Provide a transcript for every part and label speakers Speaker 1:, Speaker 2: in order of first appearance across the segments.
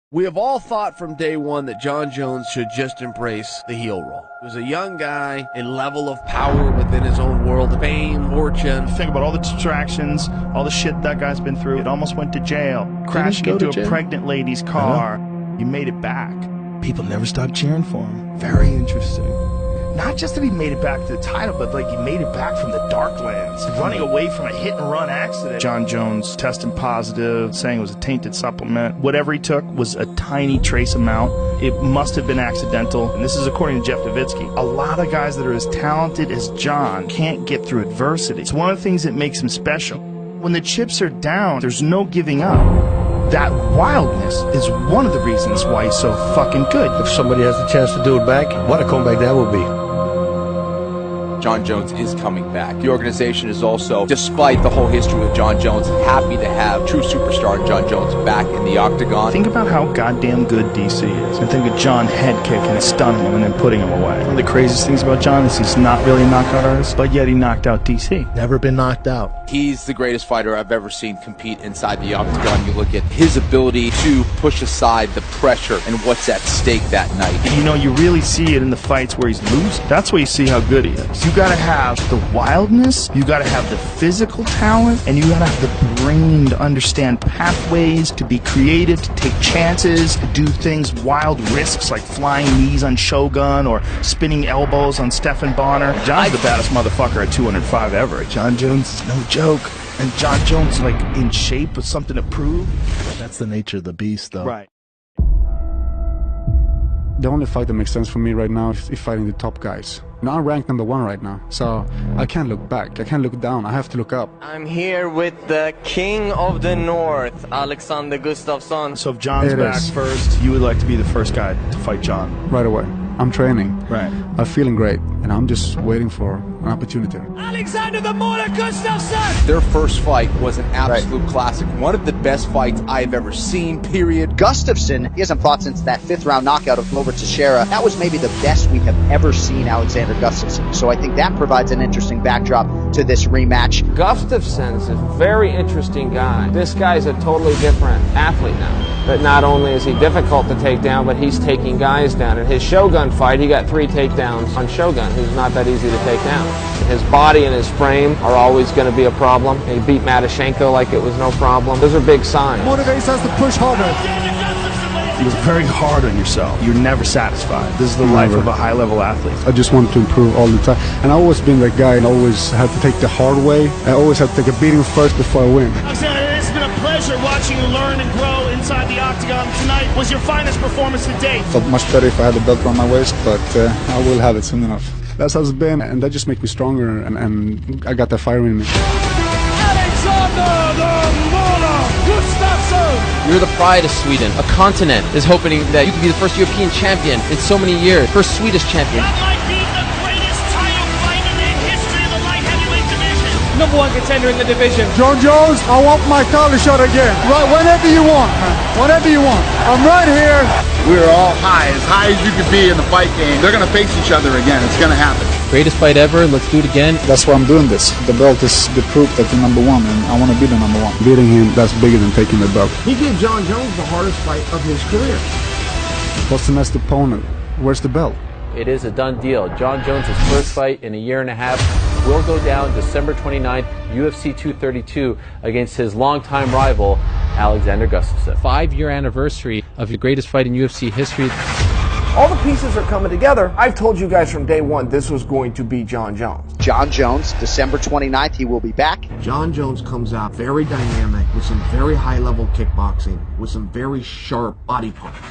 Speaker 1: We have all thought from day one that Jon Jones should just embrace the heel role. He was a young guy, a level of power within his own world, fame, fortune.
Speaker 2: Think about all the distractions, all the shit that guy's been through. It almost went to jail, crashing into a pregnant lady's car. He made it back. People never stopped cheering for him. Very interesting. Not just that he made it back to the title, but like he made it back from the Darklands, running away from a hit-and-run accident. Jon Jones testing positive, saying it was a tainted supplement. Whatever he took was a tiny trace amount. It must have been accidental, and this is according to Jeff Nowitzki. A lot of guys that are as talented as Jon can't get through adversity. It's one of the things that makes him special. When the chips are down, there's no giving up. That wildness is one of the reasons why he's so fucking good.
Speaker 3: If somebody has the chance to do it back, what a comeback that would be.
Speaker 4: Jon Jones is coming back. The organization is also, despite the whole history of Jon Jones, happy to have true superstar Jon Jones back in the octagon.
Speaker 2: Think about how goddamn good DC is. And think of Jon head kicking and stunning him and then putting him away. One of the craziest things about Jon is he's not really a knockout artist, but yet he knocked out DC.
Speaker 3: Never been knocked out.
Speaker 4: He's the greatest fighter I've ever seen compete inside the octagon. You look at his ability to push aside the pressure and what's at stake that night.
Speaker 2: You know, you really see it in the fights where he's losing. That's where you see how good he is. You gotta have the wildness, you gotta have the physical talent, and you gotta have the brain to understand pathways, to be creative, to take chances, to do things, wild risks like flying knees on Shogun or spinning elbows on Stephan Bonner. Jon's the baddest motherfucker at 205 ever. Jon Jones is no joke. And Jon Jones, like, in shape with something to prove.
Speaker 3: That's the nature of the beast, though.
Speaker 2: Right.
Speaker 5: The only fight that makes sense for me right now is fighting the top guys. Now I'm ranked #1 right now, so I can't look back, I can't look down, I have to look up.
Speaker 6: I'm here with the King of the North, Alexander Gustafsson.
Speaker 2: So if Jon's back first, you would like to be the first guy to fight Jon?
Speaker 5: Right away. I'm training.
Speaker 2: Right.
Speaker 5: I'm feeling great, and I'm just waiting for an opportunity.
Speaker 7: Alexander the Mortar Gustafsson!
Speaker 4: Their first fight was an absolute classic. One of the best fights I've ever seen, period.
Speaker 8: Gustafsson, he hasn't fought since that 5th-round knockout of Glover Teixeira. That was maybe the best we have ever seen Alexander Gustafsson. So I think that provides an interesting backdrop to this rematch.
Speaker 9: Gustafsson's a very interesting guy. This guy's a totally different athlete now. But not only is he difficult to take down, but he's taking guys down. In his Shogun fight, he got 3 takedowns on Shogun, who's not that easy to take down. His body and his frame are always going to be a problem. He beat Matashenko like it was no problem. Those are big signs.
Speaker 5: Motivates us to push harder.
Speaker 2: He was very hard on yourself. You're never satisfied. This is the life of a high-level athlete.
Speaker 5: I just want to improve all the time. And I've always been that guy and always had to take the hard way. I always have to take a beating first before I win.
Speaker 7: Alexander, it's been a pleasure watching you learn and grow inside the octagon. Tonight was your finest performance to date.
Speaker 5: Felt much better if I had the belt around my waist, but I will have it soon enough. That's how it's been, and that just makes me stronger, and I got that fire in me.
Speaker 7: Alexander the Mortar Gustafsson!
Speaker 10: You're the pride of Sweden. A continent is hoping that you can be the first European champion in so many years. First Swedish champion.
Speaker 7: That might be the greatest title fight in the history of the light heavyweight division.
Speaker 9: #1 contender in the division.
Speaker 5: Jon Jones, I want my title shot again. Right, whenever you want, man. Whenever you want. I'm right here.
Speaker 11: We're all high as you could be in the fight game. They're going to face each other again. It's going to happen.
Speaker 10: Greatest fight ever. Let's do it again.
Speaker 5: That's why I'm doing this. The belt is the proof that you're #1, and I want to be the #1. Beating him, that's bigger than taking the belt.
Speaker 1: He gave Jon Jones the hardest fight of his career.
Speaker 5: What's the next opponent? Where's the belt?
Speaker 12: It is a done deal. Jon Jones' first fight in a year and a half will go down December 29th, UFC 232, against his longtime rival, Alexander Gustafsson.
Speaker 10: 5-year anniversary of your greatest fight in UFC history.
Speaker 1: All the pieces are coming together. I've told you guys from day one this was going to be Jon Jones.
Speaker 8: Jon Jones, December 29th, he will be back.
Speaker 1: Jon Jones comes out very dynamic with some very high-level kickboxing, with some very sharp body punches.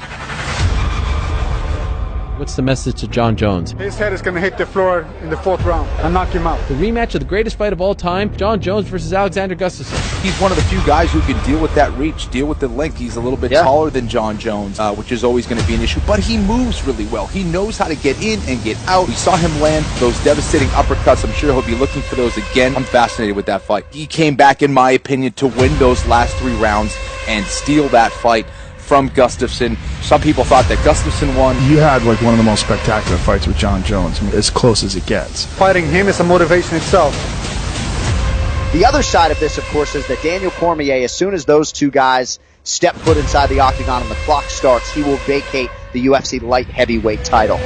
Speaker 10: What's the message to Jon Jones?
Speaker 5: His head is going to hit the floor in the 4th round and knock him out.
Speaker 10: The rematch of the greatest fight of all time, Jon Jones versus Alexander Gustafsson.
Speaker 4: He's one of the few guys who can deal with that reach, deal with the length. He's a little bit taller than Jon Jones, which is always going to be an issue. But he moves really well. He knows how to get in and get out. We saw him land those devastating uppercuts. I'm sure he'll be looking for those again. I'm fascinated with that fight. He came back, in my opinion, to win those last 3 rounds and steal that fight from Gustafsson. Some people thought that Gustafsson won.
Speaker 2: You had like one of the most spectacular fights with Jon Jones. I mean, as close as it gets.
Speaker 5: Fighting him is a motivation itself.
Speaker 8: The other side of this, of course, is that Daniel Cormier, as soon as those two guys step foot inside the octagon and the clock starts, he will vacate the UFC light heavyweight title.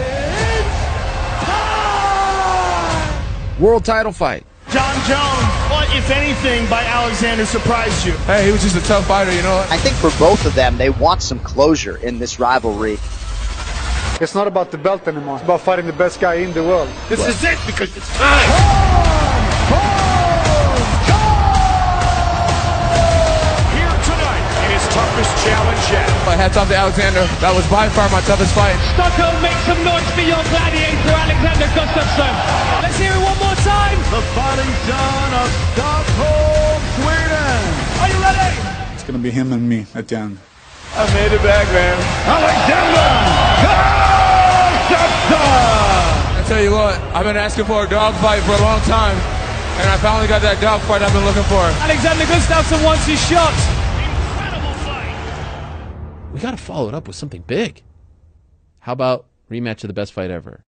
Speaker 1: World title fight.
Speaker 7: Jon Jones, what, if anything, by Alexander surprised you?
Speaker 11: Hey, he was just a tough fighter, you know.
Speaker 8: I think for both of them, they want some closure in this rivalry.
Speaker 5: It's not about the belt anymore. It's about fighting the best guy in the world.
Speaker 7: This is it, because it's time. Here tonight in his toughest challenge yet.
Speaker 11: Hats off to Alexander. That was by far my toughest fight.
Speaker 13: Stockholm, make some noise for your gladiator, Alexander Gustafsson. Let's hear it one more time.
Speaker 7: The fighting son of Stockholm, Sweden. Are you ready?
Speaker 5: It's gonna be him and me at the end.
Speaker 11: I made it back, man.
Speaker 7: Alexander Gustafsson.
Speaker 11: I tell you what, I've been asking for a dog fight for a long time, and I finally got that dog fight I've been looking for.
Speaker 13: Alexander Gustafsson wants his shot.
Speaker 7: Incredible fight.
Speaker 10: We got to follow it up with something big. How about rematch of the best fight ever?